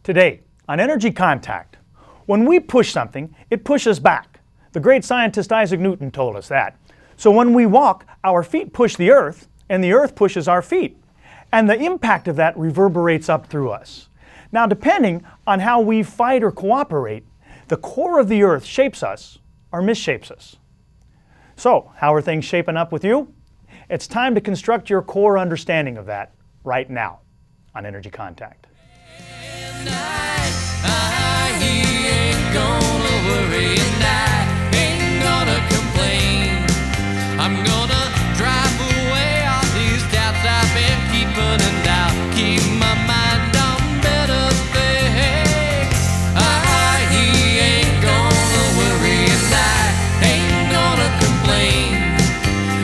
Today, on Energy Contact, when we push something, it pushes back. The great scientist Isaac Newton told us that. So when we walk, our feet push the earth, and the earth pushes our feet. And the impact of that reverberates up through us. Now, depending on how we fight or cooperate, the core of the earth shapes us or misshapes us. So, how are things shaping up with you? It's time to construct your core understanding of that right now on Energy Contact. I'm gonna drive away all these doubts I've been keeping and doubt. Keep my mind on better things. He ain't gonna worry and I ain't gonna complain.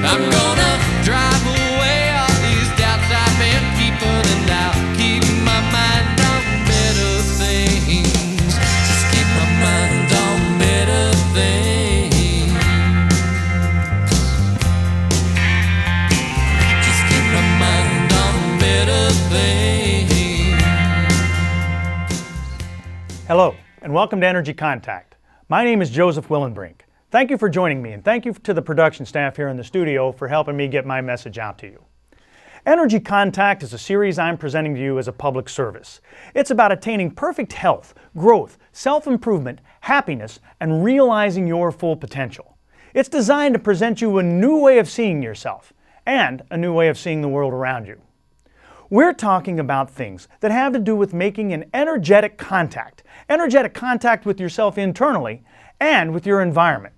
I'm gonna drive away all these doubts I've been keeping and doubt. Keep my mind on better things. Just keep my mind on better things. Hello, and welcome to Energy Contact. My name is Joseph Willenbrink. Thank you for joining me, and thank you to the production staff here in the studio for helping me get my message out to you. Energy Contact is a series I'm presenting to you as a public service. It's about attaining perfect health, growth, self-improvement, happiness, and realizing your full potential. It's designed to present you a new way of seeing yourself and a new way of seeing the world around you. We're talking about things that have to do with making an energetic contact with yourself internally and with your environment.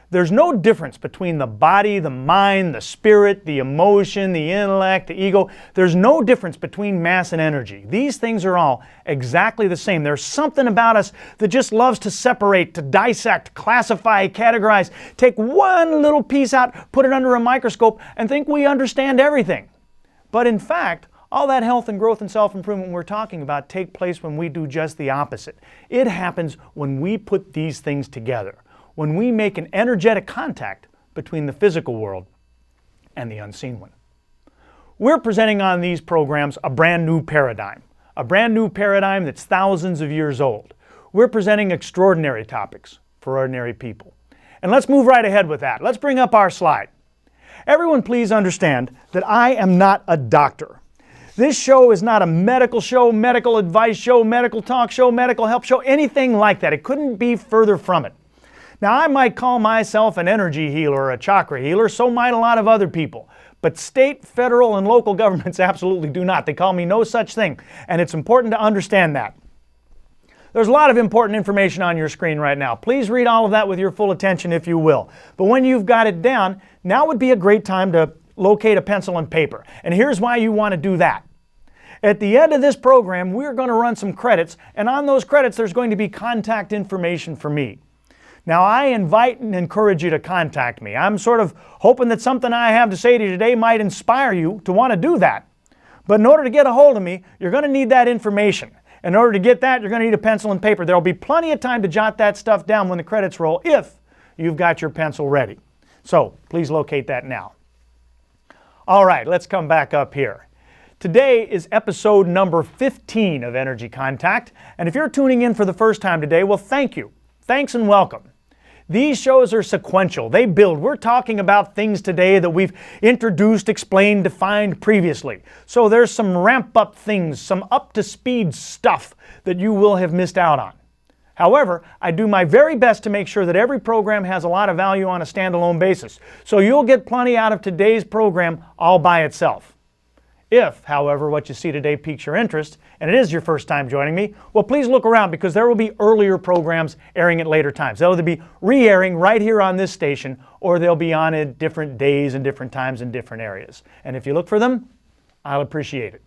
There's no difference between the body, the mind, the spirit, the emotion, the intellect, the ego. There's no difference between mass and energy. These things are all exactly the same. There's something about us that just loves to separate, to dissect, classify, categorize, take one little piece out, put it under a microscope, and think we understand everything. But in fact, all that health and growth and self-improvement we're talking about take place when we do just the opposite. It happens when we put these things together, when we make an energetic contact between the physical world and the unseen one. We're presenting on these programs a brand new paradigm that's thousands of years old. We're presenting extraordinary topics for ordinary people. And let's move right ahead with that. Let's bring up our slide. Everyone please understand that I am not a doctor. This show is not a medical show, medical advice show, medical talk show, medical help show, anything like that. It couldn't be further from it. Now, I might call myself an energy healer or a chakra healer, so might a lot of other people. But state, federal, and local governments absolutely do not. They call me no such thing, and it's important to understand that. There's a lot of important information on your screen right now. Please read all of that with your full attention if you will. But when you've got it down, now would be a great time to locate a pencil and paper. And here's why you want to do that. At the end of this program, we're going to run some credits, and on those credits there's going to be contact information for me. Now, I invite and encourage you to contact me. I'm sort of hoping that something I have to say to you today might inspire you to want to do that. But in order to get a hold of me, you're going to need that information. In order to get that, you're going to need a pencil and paper. There'll be plenty of time to jot that stuff down when the credits roll if you've got your pencil ready. So, please locate that now. All right, let's come back up here. Today is episode number 15 of Energy Contact, and if you're tuning in for the first time today, well, thank you. Thanks and welcome. These shows are sequential. They build. We're talking about things today that we've introduced, explained, defined previously. So there's some ramp-up things, some up-to-speed stuff that you will have missed out on. However, I do my very best to make sure that every program has a lot of value on a standalone basis. So you'll get plenty out of today's program all by itself. If, however, what you see today piques your interest, and it is your first time joining me, well, please look around because there will be earlier programs airing at later times. They'll either be re-airing right here on this station, or they'll be on at different days and different times in different areas. And if you look for them, I'll appreciate it.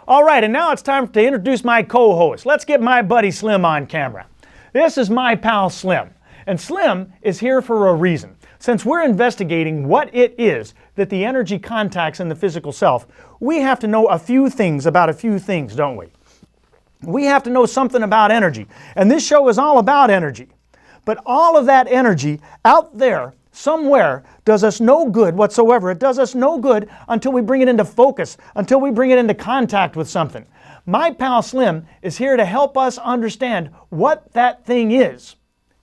All right, and now it's time to introduce my co-host. Let's get my buddy Slim on camera. This is my pal Slim, and Slim is here for a reason. Since we're investigating what it is that the energy contacts in the physical self, we have to know a few things about a few things, don't we? We have to know something about energy, and this show is all about energy. But all of that energy out there somewhere does us no good whatsoever. It does us no good until we bring it into focus, until we bring it into contact with something. My pal Slim is here to help us understand what that thing is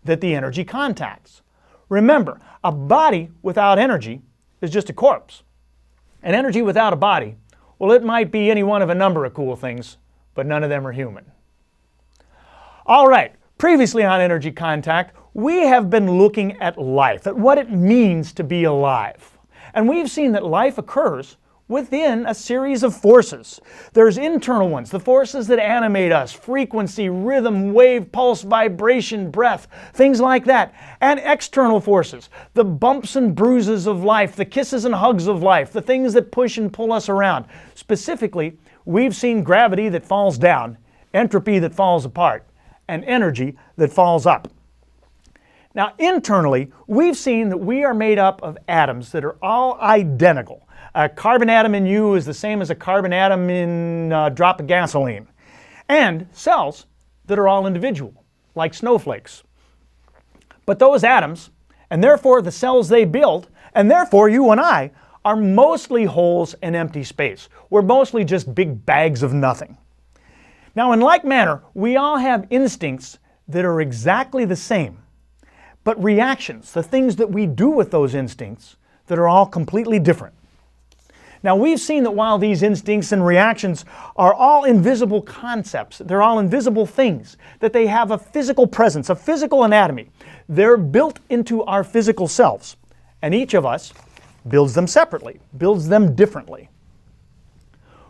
that the energy contacts. Remember, a body without energy is just a corpse. And energy without a body, well, it might be any one of a number of cool things, but none of them are human. All right, previously on Energy Contact, we have been looking at life, at what it means to be alive. And we've seen that life occurs within a series of forces. There's internal ones, the forces that animate us, frequency, rhythm, wave, pulse, vibration, breath, things like that. And external forces, the bumps and bruises of life, the kisses and hugs of life, the things that push and pull us around. Specifically, we've seen gravity that falls down, entropy that falls apart, and energy that falls up. Now, internally, we've seen that we are made up of atoms that are all identical. A carbon atom in you is the same as a carbon atom in a drop of gasoline. And cells that are all individual, like snowflakes. But those atoms, and therefore the cells they build, and therefore you and I, are mostly holes in empty space. We're mostly just big bags of nothing. Now, in like manner, we all have instincts that are exactly the same, but reactions, the things that we do with those instincts, that are all completely different. Now, we've seen that while these instincts and reactions are all invisible concepts, they're all invisible things, that they have a physical presence, a physical anatomy. They're built into our physical selves, and each of us builds them separately, builds them differently.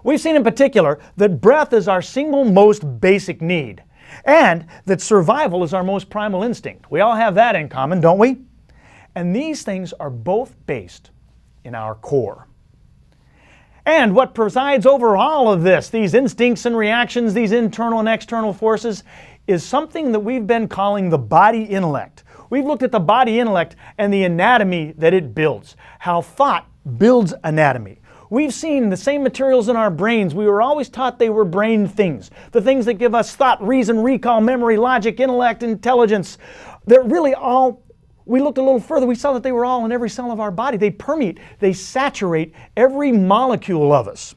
We've seen in particular that breath is our single most basic need, and that survival is our most primal instinct. We all have that in common, don't we? And these things are both based in our core. And what presides over all of this, these instincts and reactions, these internal and external forces, is something that we've been calling the body intellect. We've looked at the body intellect and the anatomy that it builds, how thought builds anatomy. We've seen the same materials in our brains. We were always taught they were brain things, the things that give us thought, reason, recall, memory, logic, intellect, intelligence. They're really all, we looked a little further, we saw that they were all in every cell of our body. They permeate, they saturate every molecule of us.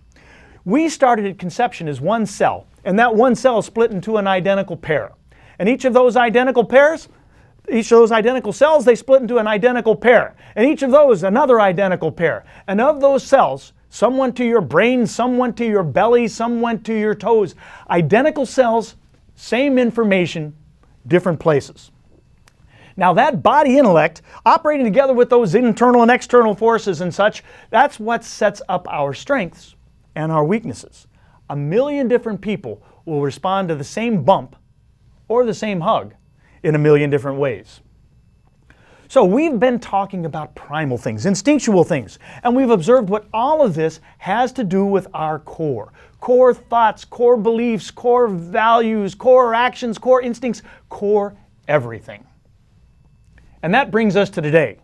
We started at conception as one cell, and that one cell split into an identical pair. And each of those identical pairs, each of those identical cells, they split into an identical pair. And each of those, another identical pair. And of those cells, some went to your brain, some went to your belly, some went to your toes. Identical cells, same information, different places. Now that body intellect, operating together with those internal and external forces and such, that's what sets up our strengths and our weaknesses. 1 million different people will respond to the same bump or the same hug in 1 million different ways. So we've been talking about primal things, instinctual things, and we've observed what all of this has to do with our core. Core thoughts, core beliefs, core values, core actions, core instincts, core everything. And that brings us to today.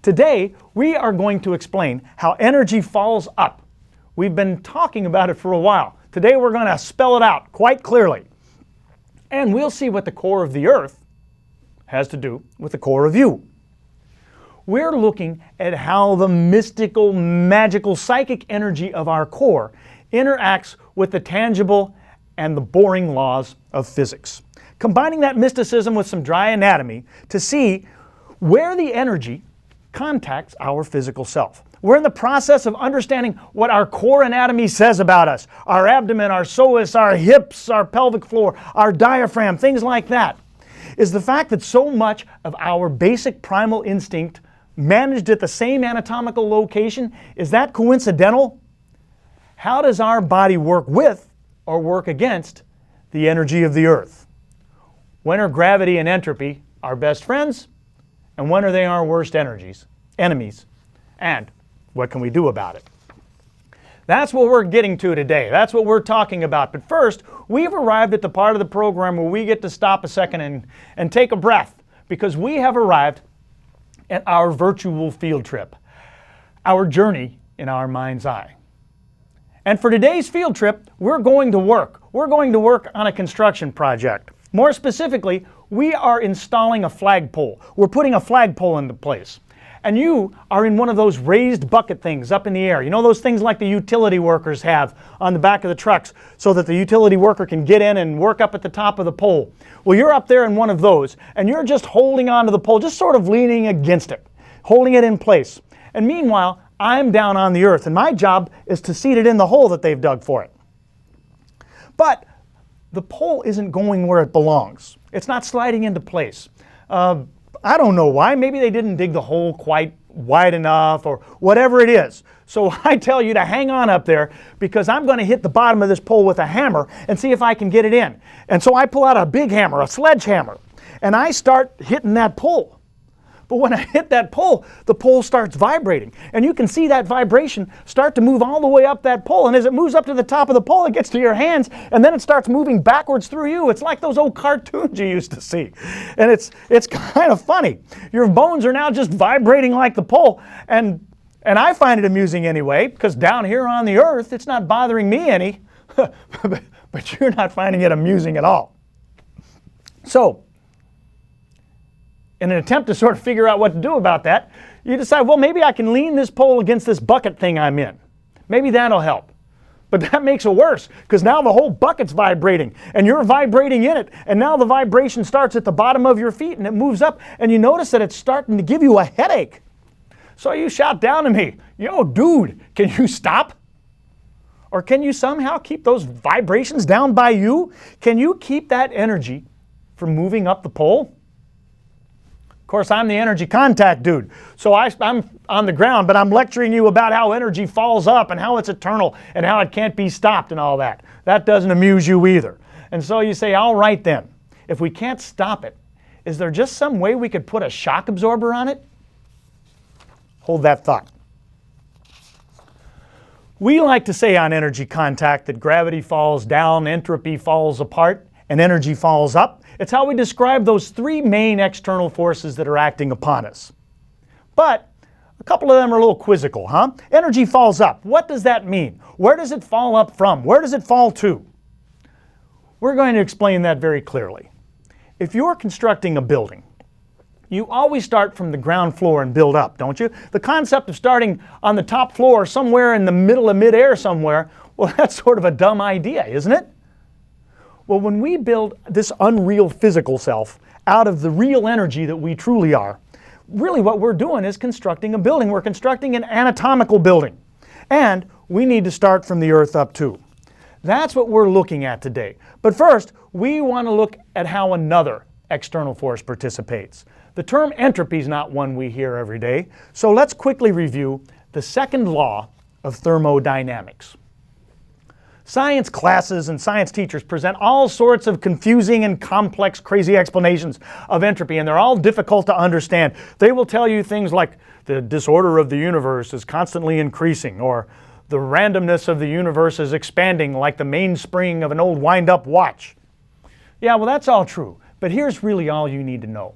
Today, we are going to explain how energy falls up. We've been talking about it for a while. Today, we're going to spell it out quite clearly. And we'll see what the core of the Earth has to do with the core of you. We're looking at how the mystical, magical, psychic energy of our core interacts with the tangible and the boring laws of physics. Combining that mysticism with some dry anatomy to see where the energy contacts our physical self. We're in the process of understanding what our core anatomy says about us. Our abdomen, our psoas, our hips, our pelvic floor, our diaphragm, things like that. Is the fact that so much of our basic primal instinct managed at the same anatomical location, is that coincidental? How does our body work with or work against the energy of the Earth? When are gravity and entropy our best friends? And when are they our worst enemies? And what can we do about it? That's what we're getting to today. That's what we're talking about. But first, we've arrived at the part of the program where we get to stop a second and take a breath, because we have arrived at our virtual field trip, our journey in our mind's eye. And for today's field trip, we're going to work. We're going to work on a construction project. More specifically, we are installing a flagpole. We're putting a flagpole into place. and you are in one of those raised bucket things up in the air. You know those things like the utility workers have on the back of the trucks so that the utility worker can get in and work up at the top of the pole. Well, you're up there in one of those, and you're just holding onto the pole, just sort of leaning against it, holding it in place. And meanwhile, I'm down on the earth, and my job is to seat it in the hole that they've dug for it. But the pole isn't going where it belongs. It's not sliding into place. I don't know why. Maybe they didn't dig the hole quite wide enough or whatever it is. So I tell you to hang on up there because I'm going to hit the bottom of this pole with a hammer and see if I can get it in. And so I pull out a big hammer, a sledgehammer, and I start hitting that pole. But when I hit that pole, the pole starts vibrating. And you can see that vibration start to move all the way up that pole. And as it moves up to the top of the pole, it gets to your hands, and then it starts moving backwards through you. It's like those old cartoons you used to see. And it's kind of funny. Your bones are now just vibrating like the pole. And I find it amusing anyway, because down here on the earth, it's not bothering me any. But you're not finding it amusing at all. So, in an attempt to sort of figure out what to do about that, you decide, well, maybe I can lean this pole against this bucket thing I'm in. Maybe that'll help. But that makes it worse, because now the whole bucket's vibrating, and you're vibrating in it, and now the vibration starts at the bottom of your feet, and it moves up, and you notice that it's starting to give you a headache. So you shout down to me, yo, dude, can you stop? Or can you somehow keep those vibrations down by you? Can you keep that energy from moving up the pole? Of course, I'm the energy contact dude, so I'm on the ground, but I'm lecturing you about how energy falls up and how it's eternal and how it can't be stopped and all that. That doesn't amuse you either. And so you say, all right then, if we can't stop it, is there just some way we could put a shock absorber on it? Hold that thought. We like to say on energy contact that gravity falls down, entropy falls apart, and energy falls up. It's how we describe those three main external forces that are acting upon us. But a couple of them are a little quizzical, huh? Energy falls up. What does that mean? Where does it fall up from? Where does it fall to? We're going to explain that very clearly. If you're constructing a building, you always start from the ground floor and build up, don't you? The concept of starting on the top floor somewhere in the middle of midair somewhere, well, that's sort of a dumb idea, isn't it? Well, when we build this unreal physical self out of the real energy that we truly are, really what we're doing is constructing a building. We're constructing an anatomical building. And we need to start from the earth up too. That's what we're looking at today. But first, we want to look at how another external force participates. The term entropy is not one we hear every day, so let's quickly review the second law of thermodynamics. Science classes and science teachers present all sorts of confusing and complex, crazy explanations of entropy, and they're all difficult to understand. They will tell you things like the disorder of the universe is constantly increasing, or the randomness of the universe is expanding like the mainspring of an old wind-up watch. Yeah, well, that's all true, but here's really all you need to know.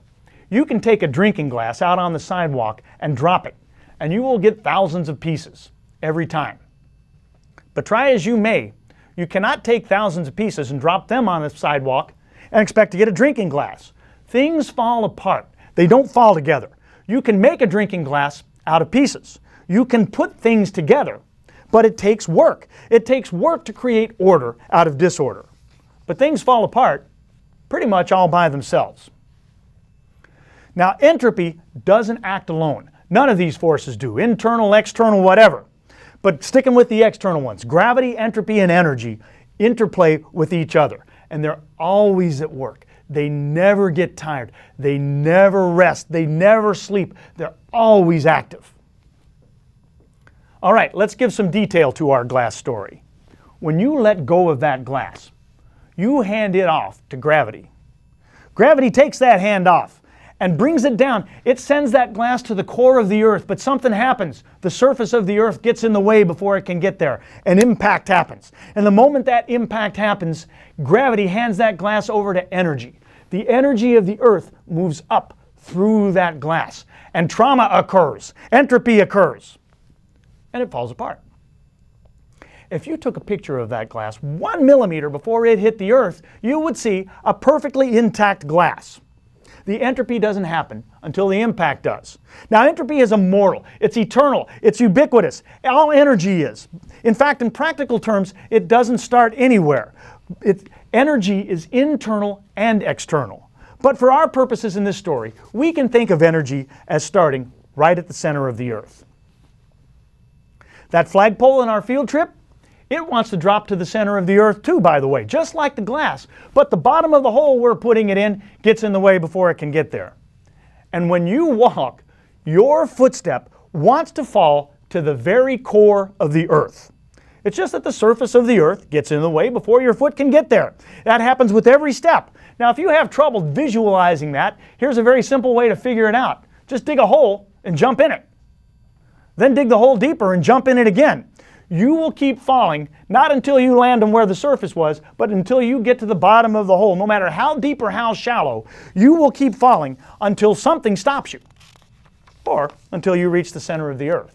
You can take a drinking glass out on the sidewalk and drop it, and you will get thousands of pieces every time. But try as you may, you cannot take thousands of pieces and drop them on the sidewalk and expect to get a drinking glass. Things fall apart. They don't fall together. You can make a drinking glass out of pieces. You can put things together, but it takes work. It takes work to create order out of disorder. But things fall apart pretty much all by themselves. Now, entropy doesn't act alone. None of these forces do, internal, external, whatever. But sticking with the external ones, gravity, entropy, and energy interplay with each other. And they're always at work. They never get tired. They never rest. They never sleep. They're always active. All right, let's give some detail to our glass story. When you let go of that glass, you hand it off to gravity. Gravity takes that hand off and brings it down. It sends that glass to the core of the earth, but something happens. The surface of the earth gets in the way before it can get there. An impact happens. And the moment that impact happens, gravity hands that glass over to energy. The energy of the earth moves up through that glass, and trauma occurs. Entropy occurs, and it falls apart. If you took a picture of that glass 1 millimeter before it hit the earth, you would see a perfectly intact glass. The entropy doesn't happen until the impact does. Now, entropy is immortal. It's eternal. It's ubiquitous. All energy is. In fact, in practical terms, it doesn't start anywhere. Energy is internal and external. But for our purposes in this story, we can think of energy as starting right at the center of the Earth. That flagpole in our field trip, it wants to drop to the center of the Earth too, by the way, just like the glass. But the bottom of the hole we're putting it in gets in the way before it can get there. And when you walk, your footstep wants to fall to the very core of the Earth. It's just that the surface of the Earth gets in the way before your foot can get there. That happens with every step. Now, if you have trouble visualizing that, here's a very simple way to figure it out. Just dig a hole and jump in it. Then dig the hole deeper and jump in it again. You will keep falling, not until you land on where the surface was, but until you get to the bottom of the hole. No matter how deep or how shallow, you will keep falling until something stops you, or until you reach the center of the Earth.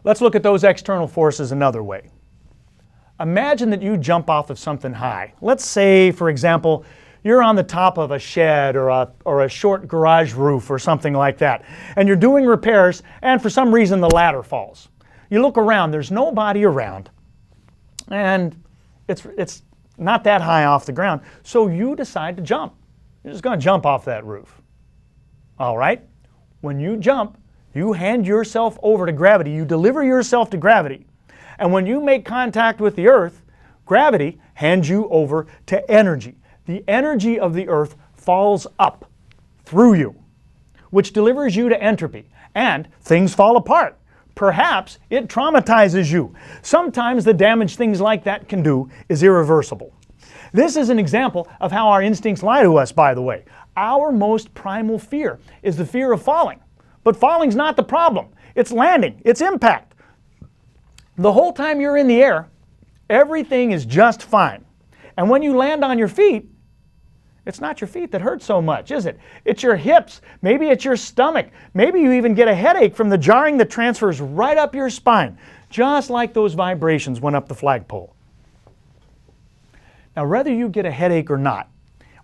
Let's look at those external forces another way. Imagine that you jump off of something high. Let's say, for example, you're on the top of a shed or a short garage roof or something like that, and you're doing repairs, and for some reason the ladder falls. You look around, there's nobody around, and it's not that high off the ground, so you decide to jump. You're just going to jump off that roof. All right? When you jump, you hand yourself over to gravity. You deliver yourself to gravity. And when you make contact with the Earth, gravity hands you over to energy. The energy of the Earth falls up through you, which delivers you to entropy, and things fall apart. Perhaps it traumatizes you. Sometimes the damage things like that can do is irreversible. This is an example of how our instincts lie to us, by the way. Our most primal fear is the fear of falling. But falling's not the problem. It's landing, it's impact. The whole time you're in the air, everything is just fine. And when you land on your feet, it's not your feet that hurt so much, is it? It's your hips. Maybe it's your stomach. Maybe you even get a headache from the jarring that transfers right up your spine, just like those vibrations went up the flagpole. Now, whether you get a headache or not,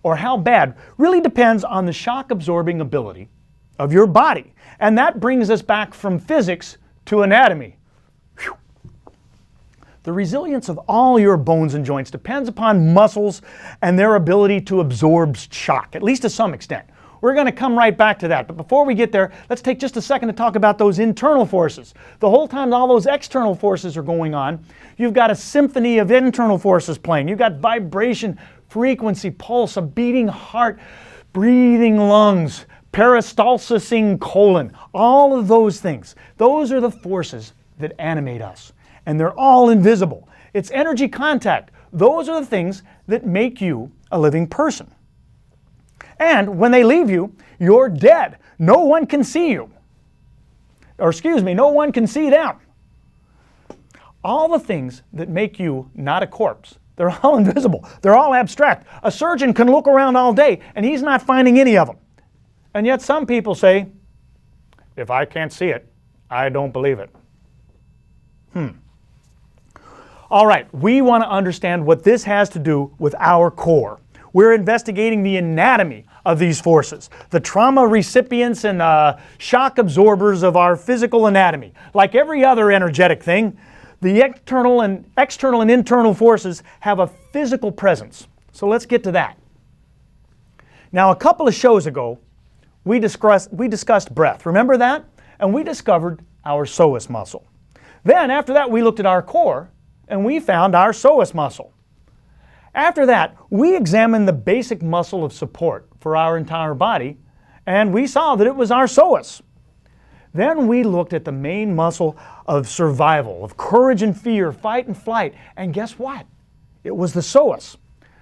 or how bad, really depends on the shock-absorbing ability of your body. And that brings us back from physics to anatomy. Whew. The resilience of all your bones and joints depends upon muscles and their ability to absorb shock, at least to some extent. We're going to come right back to that. But before we get there, let's take just a second to talk about those internal forces. The whole time all those external forces are going on, you've got a symphony of internal forces playing. You've got vibration, frequency, pulse, a beating heart, breathing lungs, peristalsising colon, all of those things. Those are the forces that animate us. And they're all invisible. It's energy contact. Those are the things that make you a living person. And when they leave you, you're dead. No one can see you. Or excuse me, no one can see them. All the things that make you not a corpse, they're all invisible. They're all abstract. A surgeon can look around all day and he's not finding any of them. And yet some people say, if I can't see it, I don't believe it. All right, we want to understand what this has to do with our core. We're investigating the anatomy of these forces, the trauma recipients and shock absorbers of our physical anatomy. Like every other energetic thing, the external and internal forces have a physical presence. So let's get to that. Now, a couple of shows ago, we discussed breath. Remember that? And we discovered our psoas muscle. Then, after that, we looked at our core, and we found our psoas muscle. After that, we examined the basic muscle of support for our entire body, and we saw that it was our psoas. Then we looked at the main muscle of survival, of courage and fear, fight and flight, and guess what? It was the psoas.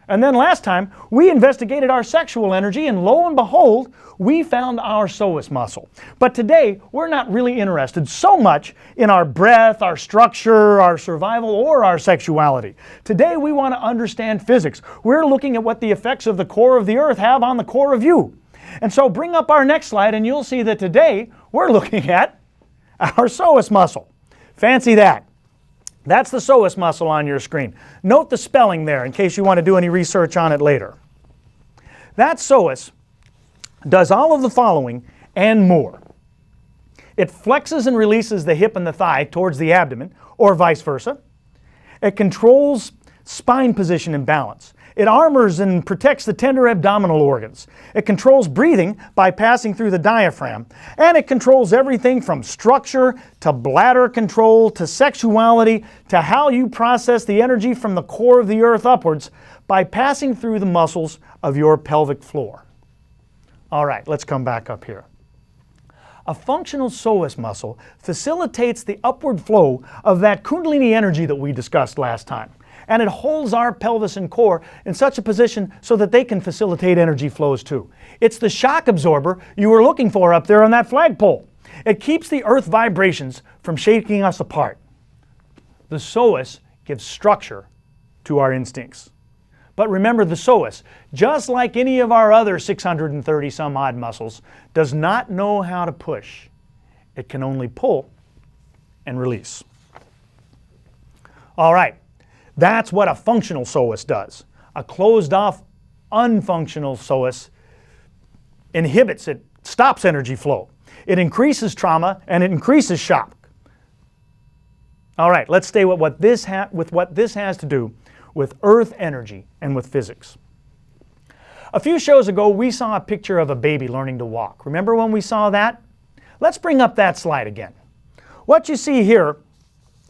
And then last time, we investigated our sexual energy, and lo and behold, we found our psoas muscle. But today, we're not really interested so much in our breath, our structure, our survival, or our sexuality. Today, we want to understand physics. We're looking at what the effects of the core of the Earth have on the core of you. And so bring up our next slide, and you'll see that today, we're looking at our psoas muscle. Fancy that. That's the psoas muscle on your screen. Note the spelling there in case you want to do any research on it later. That psoas does all of the following and more. It flexes and releases the hip and the thigh towards the abdomen, or vice versa. It controls spine position and balance. It armors and protects the tender abdominal organs. It controls breathing by passing through the diaphragm. And it controls everything from structure to bladder control to sexuality to how you process the energy from the core of the earth upwards by passing through the muscles of your pelvic floor. All right, let's come back up here. A functional psoas muscle facilitates the upward flow of that Kundalini energy that we discussed last time. And it holds our pelvis and core in such a position so that they can facilitate energy flows too. It's the shock absorber you were looking for up there on that flagpole. It keeps the earth vibrations from shaking us apart. The psoas gives structure to our instincts. But remember, the psoas, just like any of our other 630 some odd muscles, does not know how to push. It can only pull and release. All right. That's what a functional psoas does. A closed-off, unfunctional psoas inhibits it, stops energy flow. It increases trauma and it increases shock. All right, let's stay with what this has to do with earth energy and with physics. A few shows ago, we saw a picture of a baby learning to walk. Remember when we saw that? Let's bring up that slide again. What you see here,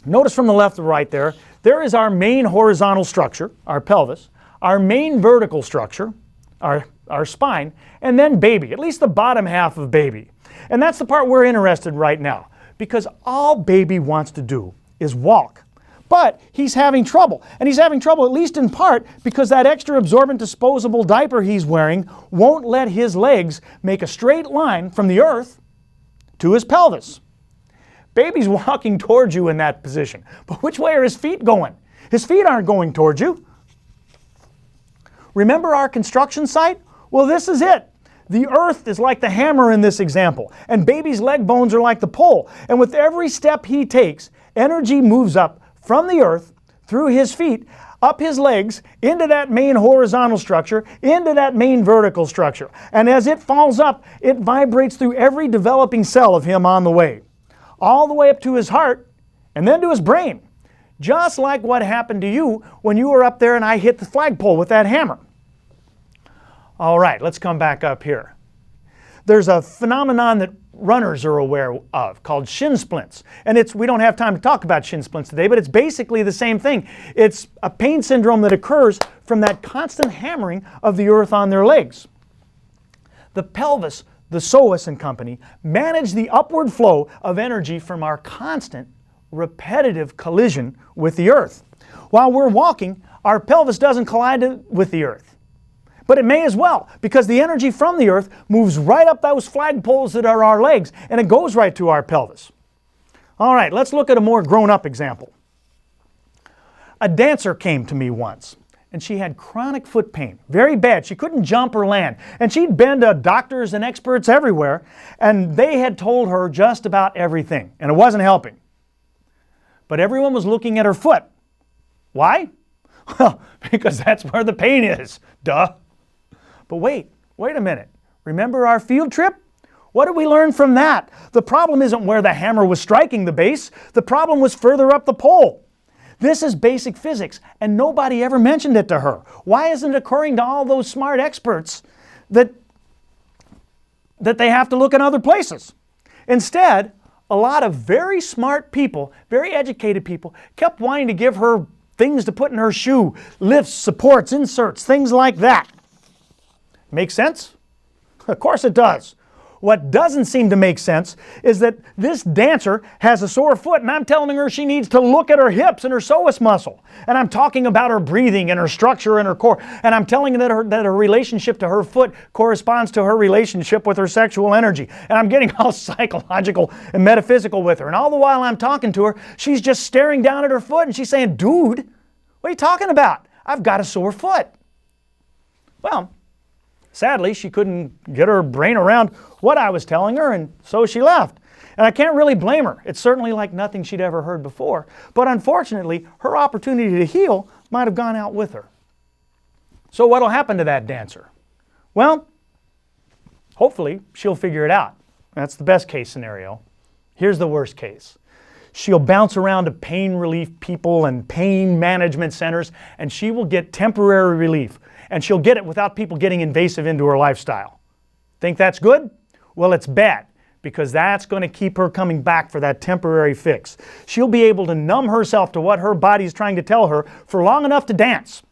notice from the left to right there is our main horizontal structure, our pelvis, our main vertical structure, our spine, and then baby, at least the bottom half of baby. And that's the part we're interested in right now, because all baby wants to do is walk. But he's having trouble, and he's having trouble at least in part because that extra absorbent disposable diaper he's wearing won't let his legs make a straight line from the earth to his pelvis. Baby's walking towards you in that position, but which way are his feet going? His feet aren't going towards you. Remember our construction site? Well, this is it. The earth is like the hammer in this example, and baby's leg bones are like the pole. And with every step he takes, energy moves up from the earth, through his feet, up his legs, into that main horizontal structure, into that main vertical structure. And as it falls up, it vibrates through every developing cell of him on the way, all the way up to his heart, and then to his brain. Just like what happened to you when you were up there and I hit the flagpole with that hammer. All right, let's come back up here. There's a phenomenon that runners are aware of called shin splints. And we don't have time to talk about shin splints today, but it's basically the same thing. It's a pain syndrome that occurs from that constant hammering of the earth on their legs. The pelvis, the psoas and company, manage the upward flow of energy from our constant, repetitive collision with the earth. While we're walking, our pelvis doesn't collide with the earth. But it may as well, because the energy from the earth moves right up those flagpoles that are our legs, and it goes right to our pelvis. All right, let's look at a more grown-up example. A dancer came to me once, and she had chronic foot pain, very bad. She couldn't jump or land, and she'd been to doctors and experts everywhere, and they had told her just about everything, and it wasn't helping. But everyone was looking at her foot. Why? Well, because that's where the pain is, duh. But wait a minute. Remember our field trip? What did we learn from that? The problem isn't where the hammer was striking the base. The problem was further up the pole. This is basic physics, and nobody ever mentioned it to her. Why isn't it occurring to all those smart experts that they have to look in other places? Instead, a lot of very smart people, very educated people, kept wanting to give her things to put in her shoe, lifts, supports, inserts, things like that. Make sense? Of course it does. What doesn't seem to make sense is that this dancer has a sore foot and I'm telling her she needs to look at her hips and her psoas muscle. And I'm talking about her breathing and her structure and her core. And I'm telling her that her relationship to her foot corresponds to her relationship with her sexual energy. And I'm getting all psychological and metaphysical with her. And all the while I'm talking to her, she's just staring down at her foot and she's saying, "Dude, what are you talking about? I've got a sore foot." Well, sadly, she couldn't get her brain around what I was telling her, and so she left. And I can't really blame her. It's certainly like nothing she'd ever heard before. But unfortunately, her opportunity to heal might have gone out with her. So what'll happen to that dancer? Well, hopefully she'll figure it out. That's the best case scenario. Here's the worst case. She'll bounce around to pain relief people and pain management centers, and she will get temporary relief. And she'll get it without people getting invasive into her lifestyle. Think that's good? Well, it's bad, because that's going to keep her coming back for that temporary fix. She'll be able to numb herself to what her body's trying to tell her for long enough to dance.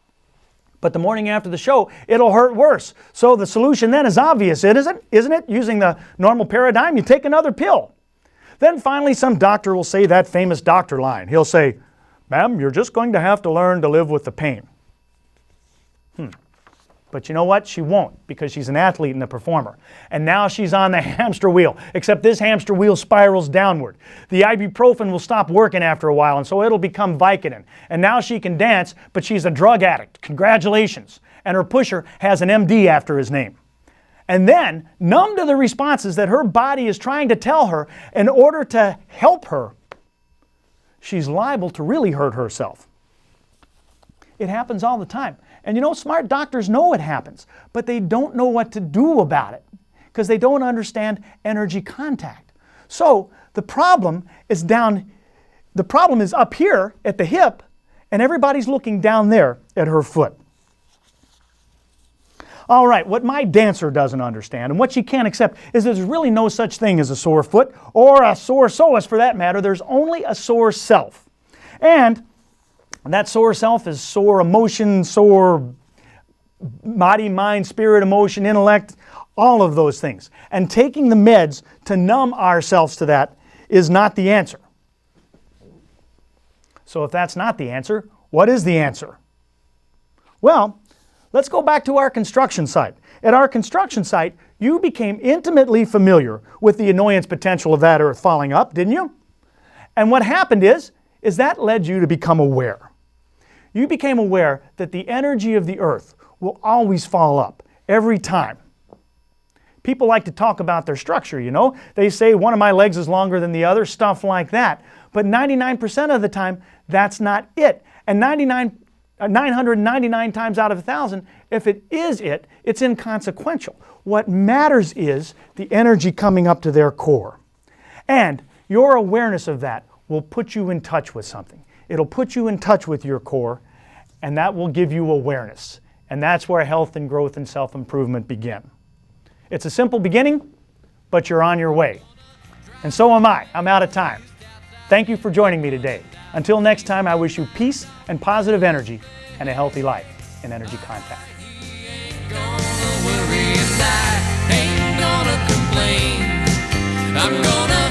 But the morning after the show, it'll hurt worse. So the solution then is obvious, isn't it? Using the normal paradigm, you take another pill. Then finally some doctor will say that famous doctor line. He'll say, "Ma'am, you're just going to have to learn to live with the pain." But you know what? She won't, because she's an athlete and a performer. And now she's on the hamster wheel, except this hamster wheel spirals downward. The ibuprofen will stop working after a while, and so it'll become Vicodin. And now she can dance, but she's a drug addict. Congratulations. And her pusher has an MD after his name. And then, numb to the responses that her body is trying to tell her in order to help her, she's liable to really hurt herself. It happens all the time. And you know, smart doctors know it happens, but they don't know what to do about it because they don't understand energy contact. So the problem is up here at the hip, and everybody's looking down there at her foot. All right, what my dancer doesn't understand and what she can't accept is there's really no such thing as a sore foot or a sore psoas for that matter. There's only a sore self. And that sore self is sore emotion, sore body, mind, spirit, emotion, intellect, all of those things. And taking the meds to numb ourselves to that is not the answer. So if that's not the answer, what is the answer? Well, let's go back to our construction site. At our construction site, you became intimately familiar with the annoyance potential of that earth falling up, didn't you? And what happened is that led you to become aware. You became aware that the energy of the earth will always fall up, every time. People like to talk about their structure, you know. They say one of my legs is longer than the other, stuff like that. But 99% of the time, that's not it. And 999 times out of 1,000, if it is it, it's inconsequential. What matters is the energy coming up to their core. And your awareness of that will put you in touch with something. It'll put you in touch with your core, and that will give you awareness. And that's where health and growth and self-improvement begin. It's a simple beginning, but you're on your way. And so am I. I'm out of time. Thank you for joining me today. Until next time, I wish you peace and positive energy and a healthy life in Energy Contact. Ain't gonna worry and I ain't gonna complain. I'm gonna